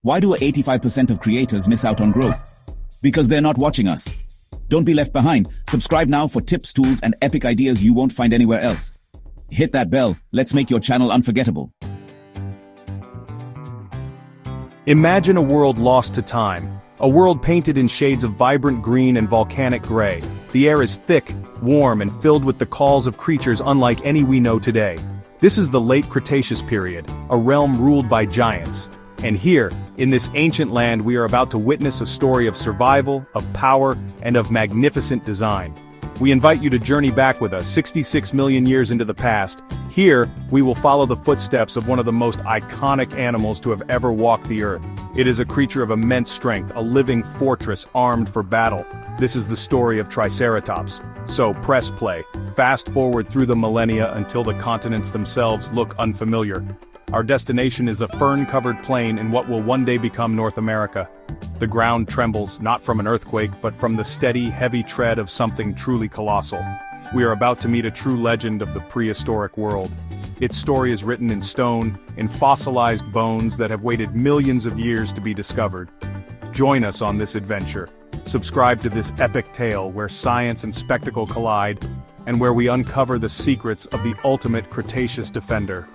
Why do 85% of creators miss out on growth? Because they're not watching us. Don't be left behind. Subscribe now for tips, tools, and epic ideas you won't find anywhere else. Hit that bell. Let's make your channel unforgettable. Imagine a world lost to time. A world painted in shades of vibrant green and volcanic gray. The air is thick, warm, and filled with the calls of creatures unlike any we know today. This is the late Cretaceous period, a realm ruled by giants. And here, in this ancient land, we are about to witness a story of survival, of power, and of magnificent design. We invite you to journey back with us 66 million years into the past. Here, we will follow the footsteps of one of the most iconic animals to have ever walked the earth. It is a creature of immense strength, a living fortress armed for battle. This is the story of Triceratops. So press play. Fast forward through the millennia until the continents themselves look unfamiliar. Our destination is a fern-covered plain in what will one day become North America. The ground trembles, not from an earthquake, but from the steady, heavy tread of something truly colossal. We are about to meet a true legend of the prehistoric world. Its story is written in stone, in fossilized bones that have waited millions of years to be discovered. Join us on this adventure. Subscribe to this epic tale where science and spectacle collide, and where we uncover the secrets of the ultimate Cretaceous defender.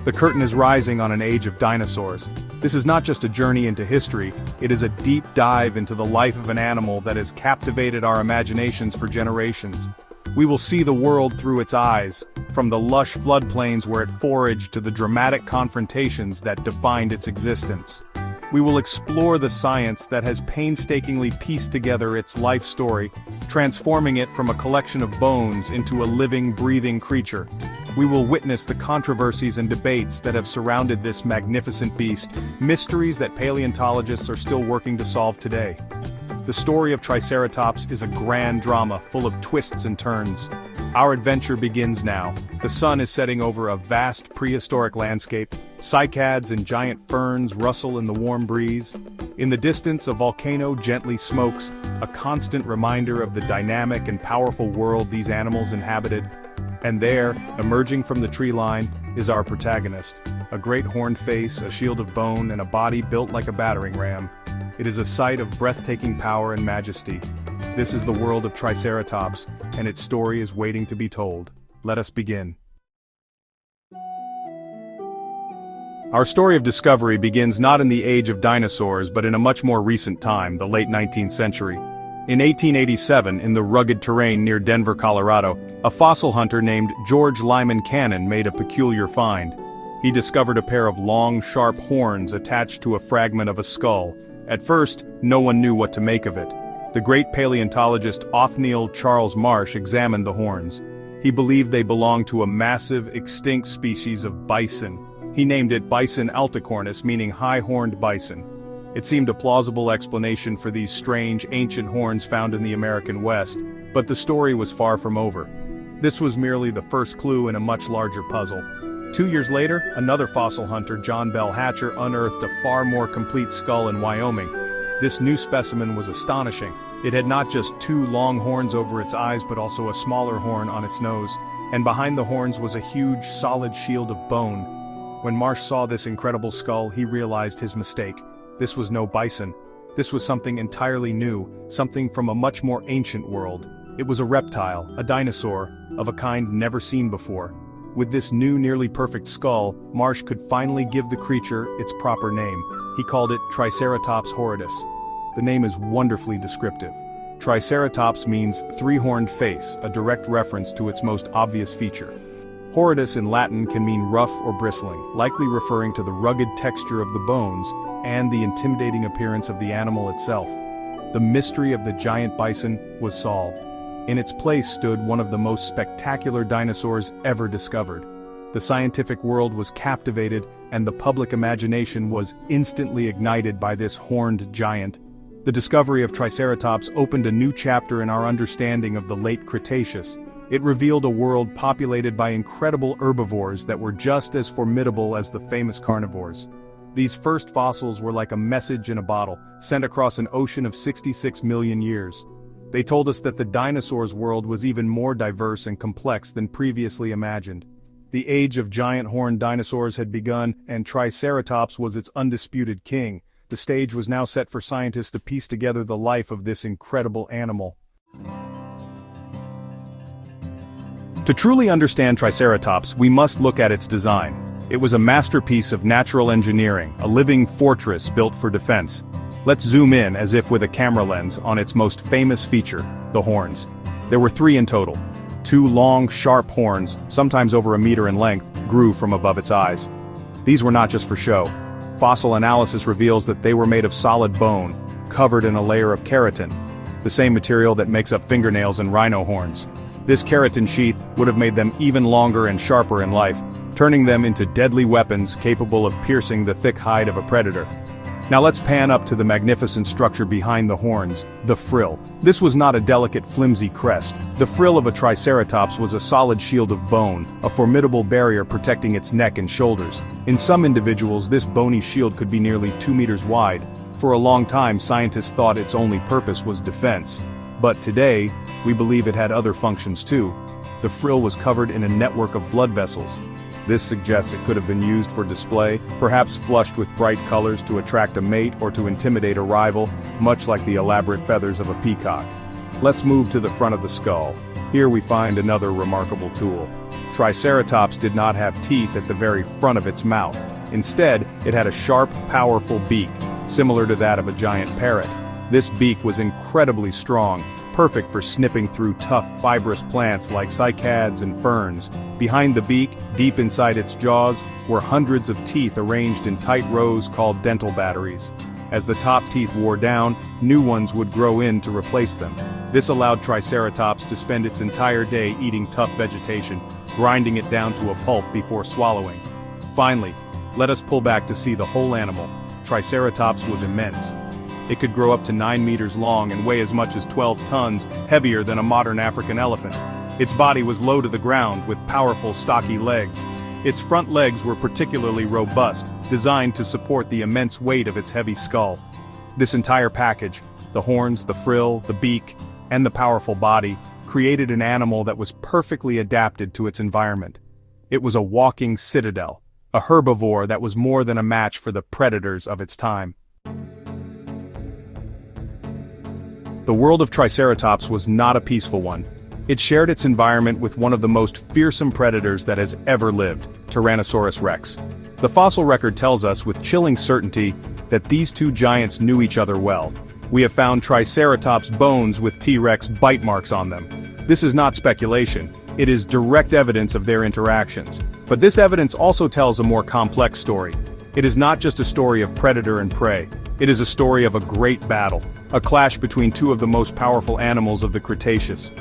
The curtain is rising on an age of dinosaurs. This is not just a journey into history, it is a deep dive into the life of an animal that has captivated our imaginations for generations. We will see the world through its eyes, from the lush floodplains where it foraged to the dramatic confrontations that defined its existence. We will explore the science that has painstakingly pieced together its life story, transforming it from a collection of bones into a living, breathing creature. We will witness the controversies and debates that have surrounded this magnificent beast, mysteries that paleontologists are still working to solve today. The story of Triceratops is a grand drama full of twists and turns. Our adventure begins now. The sun is setting over a vast prehistoric landscape. Cycads and giant ferns rustle in the warm breeze. In the distance, a volcano gently smokes, a constant reminder of the dynamic and powerful world these animals inhabited. And there, emerging from the tree line, is our protagonist. A great horned face, a shield of bone, and a body built like a battering ram. It is a sight of breathtaking power and majesty. This is the world of Triceratops, and its story is waiting to be told. Let us begin. Our story of discovery begins not in the age of dinosaurs but in a much more recent time, the late 19th century. In 1887, in the rugged terrain near Denver, Colorado, a fossil hunter named George Lyman Cannon made a peculiar find. He discovered a pair of long, sharp horns attached to a fragment of a skull. At first, no one knew what to make of it. The great paleontologist Othniel Charles Marsh examined the horns. He believed they belonged to a massive, extinct species of bison. He named it Bison alticornis, meaning high-horned bison. It seemed a plausible explanation for these strange, ancient horns found in the American West, but the story was far from over. This was merely the first clue in a much larger puzzle. 2 years later, another fossil hunter, John Bell Hatcher, unearthed a far more complete skull in Wyoming. This new specimen was astonishing. It had not just two long horns over its eyes but also a smaller horn on its nose, and behind the horns was a huge, solid shield of bone. When Marsh saw this incredible skull, he realized his mistake. This was no bison. This was something entirely new, something from a much more ancient world. It was a reptile, a dinosaur, of a kind never seen before. With this new, nearly perfect skull, Marsh could finally give the creature its proper name. He called it Triceratops horridus. The name is wonderfully descriptive. Triceratops means three-horned face, a direct reference to its most obvious feature. Horridus in Latin can mean rough or bristling, likely referring to the rugged texture of the bones and the intimidating appearance of the animal itself. The mystery of the giant bison was solved. In its place stood one of the most spectacular dinosaurs ever discovered. The scientific world was captivated, and the public imagination was instantly ignited by this horned giant. The discovery of Triceratops opened a new chapter in our understanding of the late Cretaceous. It revealed a world populated by incredible herbivores that were just as formidable as the famous carnivores. These first fossils were like a message in a bottle, sent across an ocean of 66 million years. They told us that the dinosaurs' world was even more diverse and complex than previously imagined. The age of giant horned dinosaurs had begun, and Triceratops was its undisputed king. The stage was now set for scientists to piece together the life of this incredible animal. To truly understand Triceratops, we must look at its design. It was a masterpiece of natural engineering, a living fortress built for defense. Let's zoom in, as if with a camera lens, on its most famous feature, the horns. There were 3 in total. 2 long, sharp horns, sometimes over a meter in length, grew from above its eyes. These were not just for show. Fossil analysis reveals that they were made of solid bone, covered in a layer of keratin, the same material that makes up fingernails and rhino horns. This keratin sheath would have made them even longer and sharper in life, turning them into deadly weapons capable of piercing the thick hide of a predator. Now let's pan up to the magnificent structure behind the horns, the frill. This was not a delicate, flimsy crest. The frill of a Triceratops was a solid shield of bone, a formidable barrier protecting its neck and shoulders. In some individuals, this bony shield could be nearly 2 meters wide. For a long time, scientists thought its only purpose was defense. But today, we believe it had other functions too. The frill was covered in a network of blood vessels. This suggests it could have been used for display, perhaps flushed with bright colors to attract a mate or to intimidate a rival, much like the elaborate feathers of a peacock. Let's move to the front of the skull. Here we find another remarkable tool. Triceratops did not have teeth at the very front of its mouth. Instead, it had a sharp, powerful beak, similar to that of a giant parrot. This beak was incredibly strong, perfect for snipping through tough, fibrous plants like cycads and ferns. Behind the beak, deep inside its jaws, were hundreds of teeth arranged in tight rows called dental batteries. As the top teeth wore down, new ones would grow in to replace them. This allowed Triceratops to spend its entire day eating tough vegetation, grinding it down to a pulp before swallowing. Finally, let us pull back to see the whole animal. Triceratops was immense. It could grow up to 9 meters long and weigh as much as 12 tons, heavier than a modern African elephant. Its body was low to the ground, with powerful, stocky legs. Its front legs were particularly robust, designed to support the immense weight of its heavy skull. This entire package, the horns, the frill, the beak, and the powerful body, created an animal that was perfectly adapted to its environment. It was a walking citadel, a herbivore that was more than a match for the predators of its time. The world of Triceratops was not a peaceful one. It shared its environment with one of the most fearsome predators that has ever lived, Tyrannosaurus rex. The fossil record tells us with chilling certainty that these two giants knew each other well. We have found Triceratops bones with T-Rex bite marks on them. This is not speculation, it is direct evidence of their interactions. But this evidence also tells a more complex story. It is not just a story of predator and prey. It is a story of a great battle, a clash between two of the most powerful animals of the Cretaceous.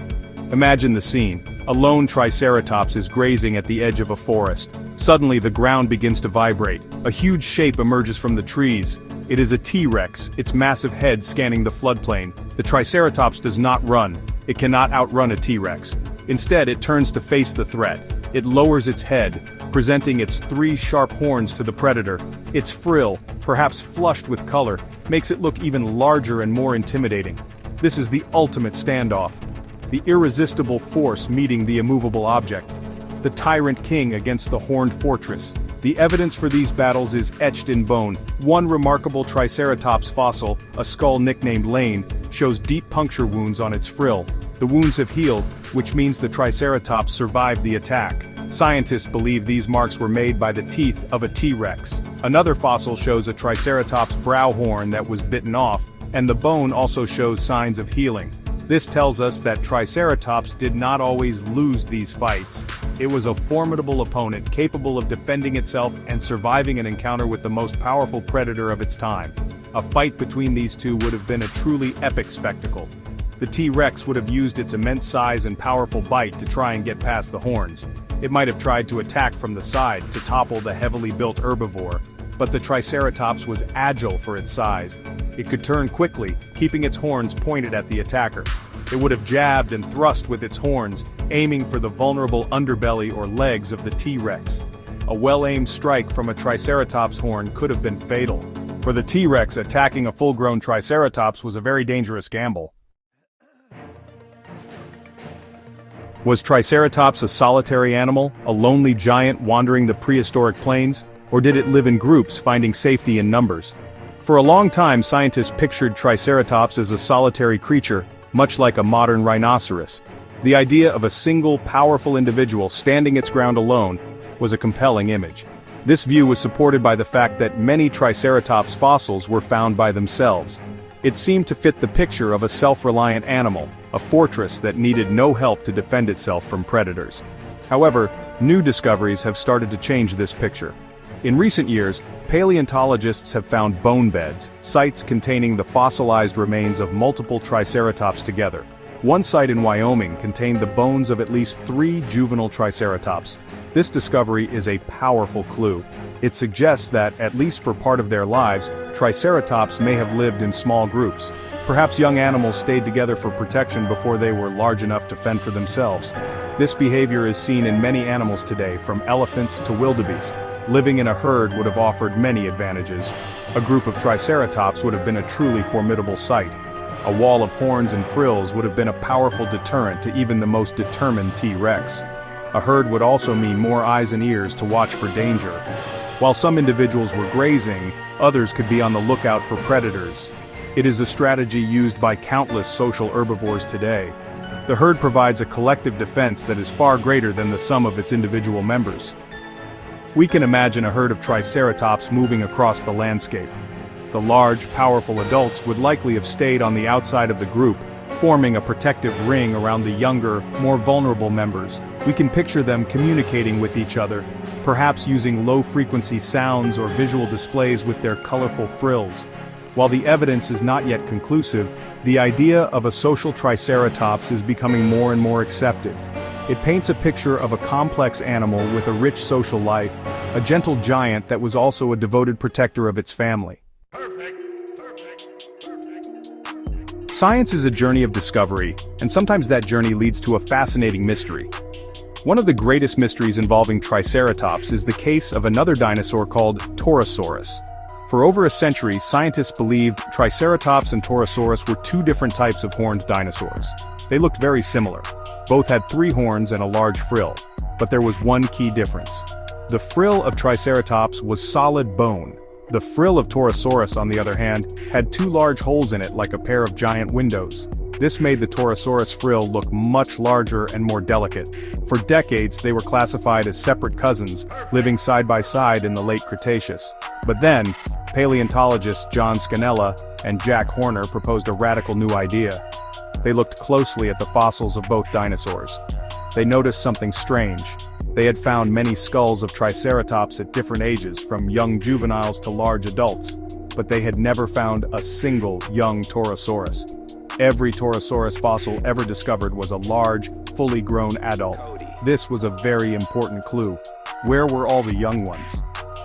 Imagine the scene. A lone Triceratops is grazing at the edge of a forest. Suddenly the ground begins to vibrate. A huge shape emerges from the trees. It is a T-Rex, its massive head scanning the floodplain. The Triceratops does not run. It cannot outrun a T-Rex. Instead, it turns to face the threat. It lowers its head, presenting its 3 sharp horns to the predator. Its frill, perhaps flushed with color, makes it look even larger and more intimidating. This is the ultimate standoff. The irresistible force meeting the immovable object. The tyrant king against the horned fortress. The evidence for these battles is etched in bone. One remarkable Triceratops fossil, a skull nicknamed Lane, shows deep puncture wounds on its frill. The wounds have healed, which means the Triceratops survived the attack. Scientists believe these marks were made by the teeth of a T-Rex. Another fossil shows a Triceratops brow horn that was bitten off, and the bone also shows signs of healing. This tells us that Triceratops did not always lose these fights. It was a formidable opponent capable of defending itself and surviving an encounter with the most powerful predator of its time. A fight between these two would have been a truly epic spectacle. The T-Rex would have used its immense size and powerful bite to try and get past the horns. It might have tried to attack from the side to topple the heavily built herbivore, but the Triceratops was agile for its size. It could turn quickly, keeping its horns pointed at the attacker. It would have jabbed and thrust with its horns, aiming for the vulnerable underbelly or legs of the T-Rex. A well-aimed strike from a Triceratops horn could have been fatal. For the T-Rex, attacking a full-grown Triceratops was a very dangerous gamble. Was Triceratops a solitary animal, a lonely giant wandering the prehistoric plains, or did it live in groups finding safety in numbers? For a long time, scientists pictured Triceratops as a solitary creature, much like a modern rhinoceros. The idea of a single, powerful individual standing its ground alone was a compelling image. This view was supported by the fact that many Triceratops fossils were found by themselves. It seemed to fit the picture of a self-reliant animal, a fortress that needed no help to defend itself from predators. However, new discoveries have started to change this picture. In recent years, paleontologists have found bone beds, sites containing the fossilized remains of multiple Triceratops together. One site in Wyoming contained the bones of at least 3 juvenile Triceratops. This discovery is a powerful clue. It suggests that, at least for part of their lives, Triceratops may have lived in small groups. Perhaps young animals stayed together for protection before they were large enough to fend for themselves. This behavior is seen in many animals today, from elephants to wildebeest. Living in a herd would have offered many advantages. A group of Triceratops would have been a truly formidable sight. A wall of horns and frills would have been a powerful deterrent to even the most determined T-Rex. A herd would also mean more eyes and ears to watch for danger. While some individuals were grazing, others could be on the lookout for predators. It is a strategy used by countless social herbivores today. The herd provides a collective defense that is far greater than the sum of its individual members. We can imagine a herd of Triceratops moving across the landscape. The large, powerful adults would likely have stayed on the outside of the group, forming a protective ring around the younger, more vulnerable members. We can picture them communicating with each other, perhaps using low-frequency sounds or visual displays with their colorful frills. While the evidence is not yet conclusive, the idea of a social Triceratops is becoming more and more accepted. It paints a picture of a complex animal with a rich social life, a gentle giant that was also a devoted protector of its family. Science is a journey of discovery, and sometimes that journey leads to a fascinating mystery. One of the greatest mysteries involving Triceratops is the case of another dinosaur called Torosaurus. For over a century, scientists believed Triceratops and Torosaurus were 2 different types of horned dinosaurs. They looked very similar. Both had 3 horns and a large frill. But there was one key difference. The frill of Triceratops was solid bone. The frill of Torosaurus, on the other hand, had 2 large holes in it like a pair of giant windows. This made the Torosaurus frill look much larger and more delicate. For decades, they were classified as separate cousins, living side by side in the late Cretaceous. But then, paleontologists John Scannella and Jack Horner proposed a radical new idea. They looked closely at the fossils of both dinosaurs. They noticed something strange. They had found many skulls of Triceratops at different ages, from young juveniles to large adults, but they had never found a single young Torosaurus. Every Torosaurus fossil ever discovered was a large, fully grown adult. This was a very important clue. Where were all the young ones?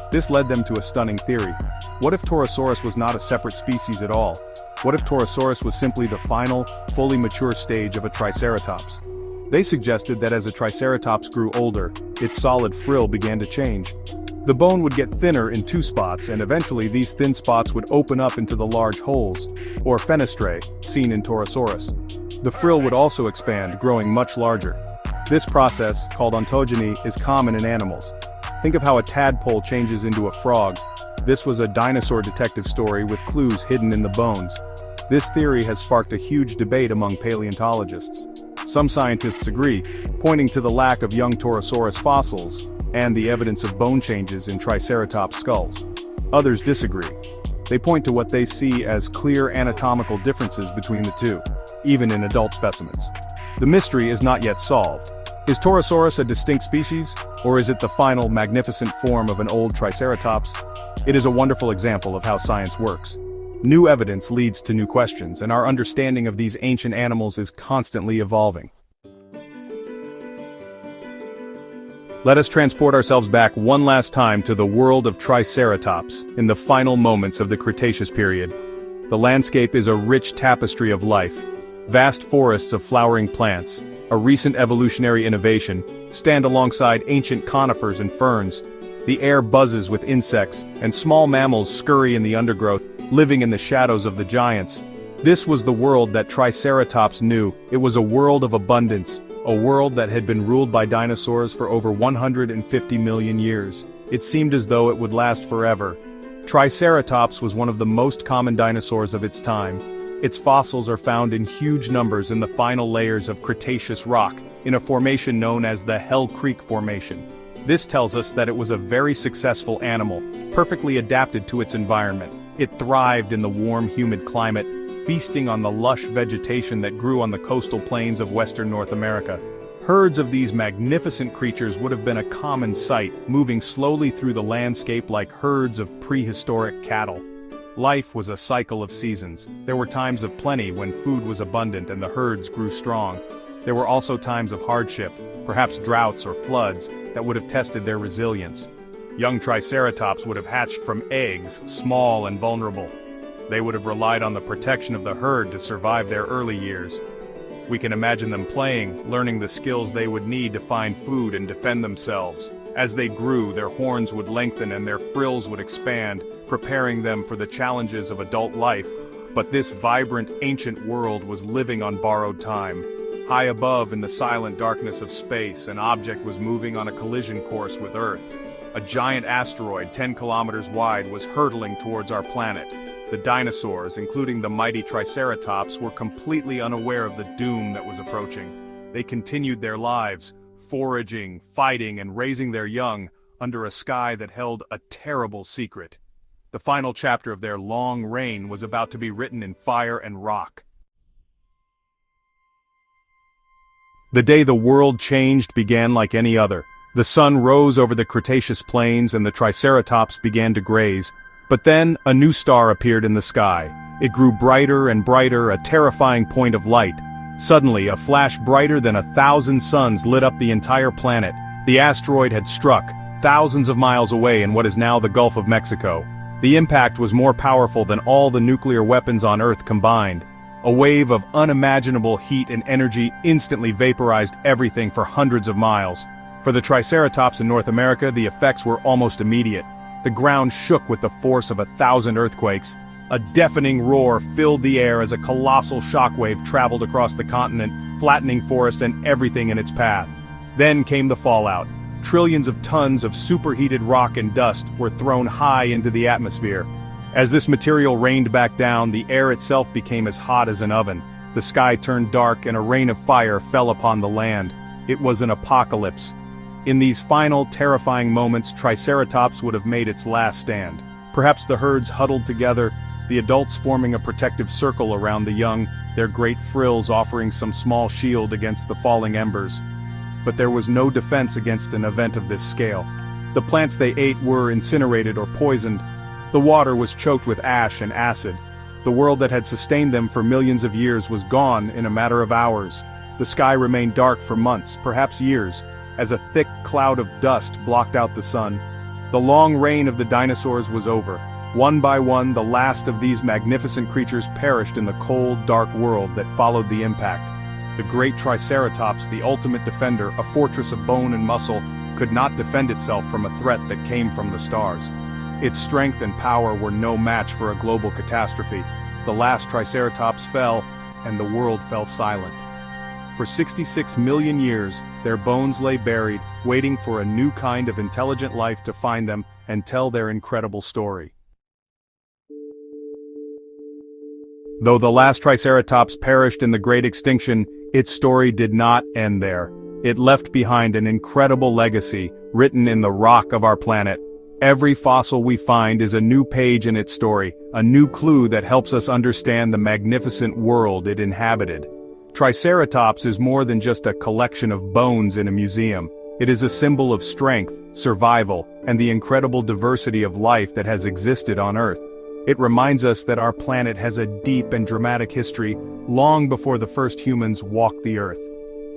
This led them to a stunning theory. What if Torosaurus was not a separate species at all? What if Torosaurus was simply the final, fully mature stage of a Triceratops? They suggested that as a Triceratops grew older, its solid frill began to change. The bone would get thinner in 2 spots, and eventually these thin spots would open up into the large holes, or fenestrae, seen in Torosaurus. The frill would also expand, growing much larger. This process, called ontogeny, is common in animals. Think of how a tadpole changes into a frog. This was a dinosaur detective story with clues hidden in the bones. This theory has sparked a huge debate among paleontologists. Some scientists agree, pointing to the lack of young Torosaurus fossils and the evidence of bone changes in Triceratops skulls. Others disagree. They point to what they see as clear anatomical differences between the 2, even in adult specimens. The mystery is not yet solved. Is Torosaurus a distinct species, or is it the final, magnificent form of an old Triceratops? It is a wonderful example of how science works. New evidence leads to new questions, and our understanding of these ancient animals is constantly evolving. Let us transport ourselves back one last time to the world of Triceratops, in the final moments of the Cretaceous period. The landscape is a rich tapestry of life. Vast forests of flowering plants, a recent evolutionary innovation, stand alongside ancient conifers and ferns. The air buzzes with insects, and small mammals scurry in the undergrowth, living in the shadows of the giants. This was the world that Triceratops knew. It was a world of abundance, a world that had been ruled by dinosaurs for over 150 million years. It seemed as though it would last forever. Triceratops was one of the most common dinosaurs of its time. Its fossils are found in huge numbers in the final layers of Cretaceous rock, in a formation known as the Hell Creek Formation. This tells us that it was a very successful animal, perfectly adapted to its environment. It thrived in the warm, humid climate, feasting on the lush vegetation that grew on the coastal plains of western North America. Herds of these magnificent creatures would have been a common sight, moving slowly through the landscape like herds of prehistoric cattle. Life was a cycle of seasons. There were times of plenty when food was abundant and the herds grew strong. There were also times of hardship, perhaps droughts or floods, that would have tested their resilience. Young Triceratops would have hatched from eggs, small and vulnerable. They would have relied on the protection of the herd to survive their early years. We can imagine them playing, learning the skills they would need to find food and defend themselves. As they grew, their horns would lengthen and their frills would expand, preparing them for the challenges of adult life. But this vibrant, ancient world was living on borrowed time. High above in the silent darkness of space, an object was moving on a collision course with Earth. A giant asteroid 10 kilometers wide was hurtling towards our planet. The dinosaurs, including the mighty Triceratops, were completely unaware of the doom that was approaching. They continued their lives, foraging, fighting, and raising their young, under a sky that held a terrible secret. The final chapter of their long reign was about to be written in fire and rock. The day the world changed began like any other. The sun rose over the Cretaceous plains and the Triceratops began to graze. But then, a new star appeared in the sky. It grew brighter and brighter, a terrifying point of light. Suddenly, a flash brighter than 1,000 suns lit up the entire planet. The asteroid had struck, thousands of miles away in what is now the Gulf of Mexico. The impact was more powerful than all the nuclear weapons on Earth combined. A wave of unimaginable heat and energy instantly vaporized everything for hundreds of miles. For the Triceratops in North America, the effects were almost immediate. The ground shook with the force of 1,000 earthquakes. A deafening roar filled the air as a colossal shockwave traveled across the continent, flattening forests and everything in its path. Then came the fallout. Trillions of tons of superheated rock and dust were thrown high into the atmosphere. As this material rained back down, the air itself became as hot as an oven. The sky turned dark and a rain of fire fell upon the land. It was an apocalypse. In these final, terrifying moments, Triceratops would have made its last stand. Perhaps the herds huddled together, the adults forming a protective circle around the young, their great frills offering some small shield against the falling embers. But there was no defense against an event of this scale. The plants they ate were incinerated or poisoned. The water was choked with ash and acid. The world that had sustained them for millions of years was gone in a matter of hours. The sky remained dark for months, perhaps years, as a thick cloud of dust blocked out the sun. The long reign of the dinosaurs was over. One by one, the last of these magnificent creatures perished in the cold, dark world that followed the impact. The great Triceratops, the ultimate defender, a fortress of bone and muscle, could not defend itself from a threat that came from the stars. Its strength and power were no match for a global catastrophe. The last Triceratops fell, and the world fell silent. For 66 million years, their bones lay buried, waiting for a new kind of intelligent life to find them and tell their incredible story. Though the last Triceratops perished in the Great Extinction, its story did not end there. It left behind an incredible legacy, written in the rock of our planet. Every fossil we find is a new page in its story, a new clue that helps us understand the magnificent world it inhabited. Triceratops is more than just a collection of bones in a museum. It is a symbol of strength, survival, and the incredible diversity of life that has existed on Earth. It reminds us that our planet has a deep and dramatic history, long before the first humans walked the Earth.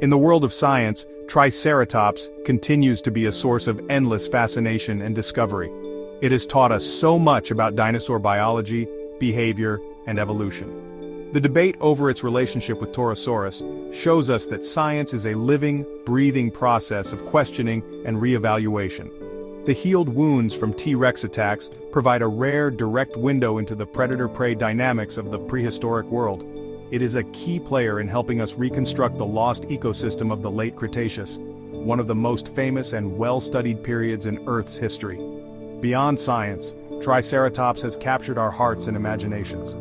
In the world of science, Triceratops continues to be a source of endless fascination and discovery. It has taught us so much about dinosaur biology, behavior, and evolution. The debate over its relationship with Torosaurus shows us that science is a living, breathing process of questioning and reevaluation. The healed wounds from T-Rex attacks provide a rare, direct window into the predator-prey dynamics of the prehistoric world. It is a key player in helping us reconstruct the lost ecosystem of the late Cretaceous, one of the most famous and well-studied periods in Earth's history. Beyond science, Triceratops has captured our hearts and imaginations.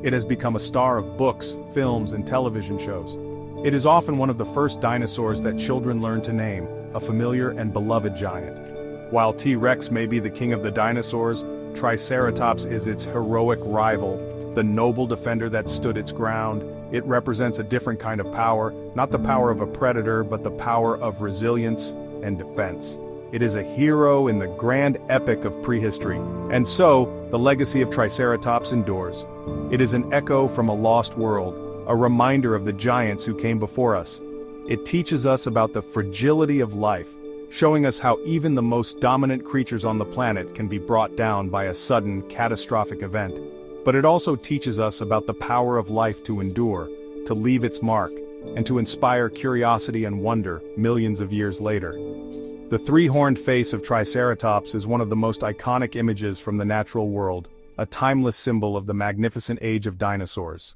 It has become a star of books, films, and television shows. It is often one of the first dinosaurs that children learn to name, a familiar and beloved giant. While T-Rex may be the king of the dinosaurs, Triceratops is its heroic rival, the noble defender that stood its ground. It represents a different kind of power, not the power of a predator, but the power of resilience and defense. It is a hero in the grand epic of prehistory, and so, the legacy of Triceratops endures. It is an echo from a lost world, a reminder of the giants who came before us. It teaches us about the fragility of life, showing us how even the most dominant creatures on the planet can be brought down by a sudden, catastrophic event. But it also teaches us about the power of life to endure, to leave its mark, and to inspire curiosity and wonder millions of years later. The three-horned face of Triceratops is one of the most iconic images from the natural world, a timeless symbol of the magnificent age of dinosaurs.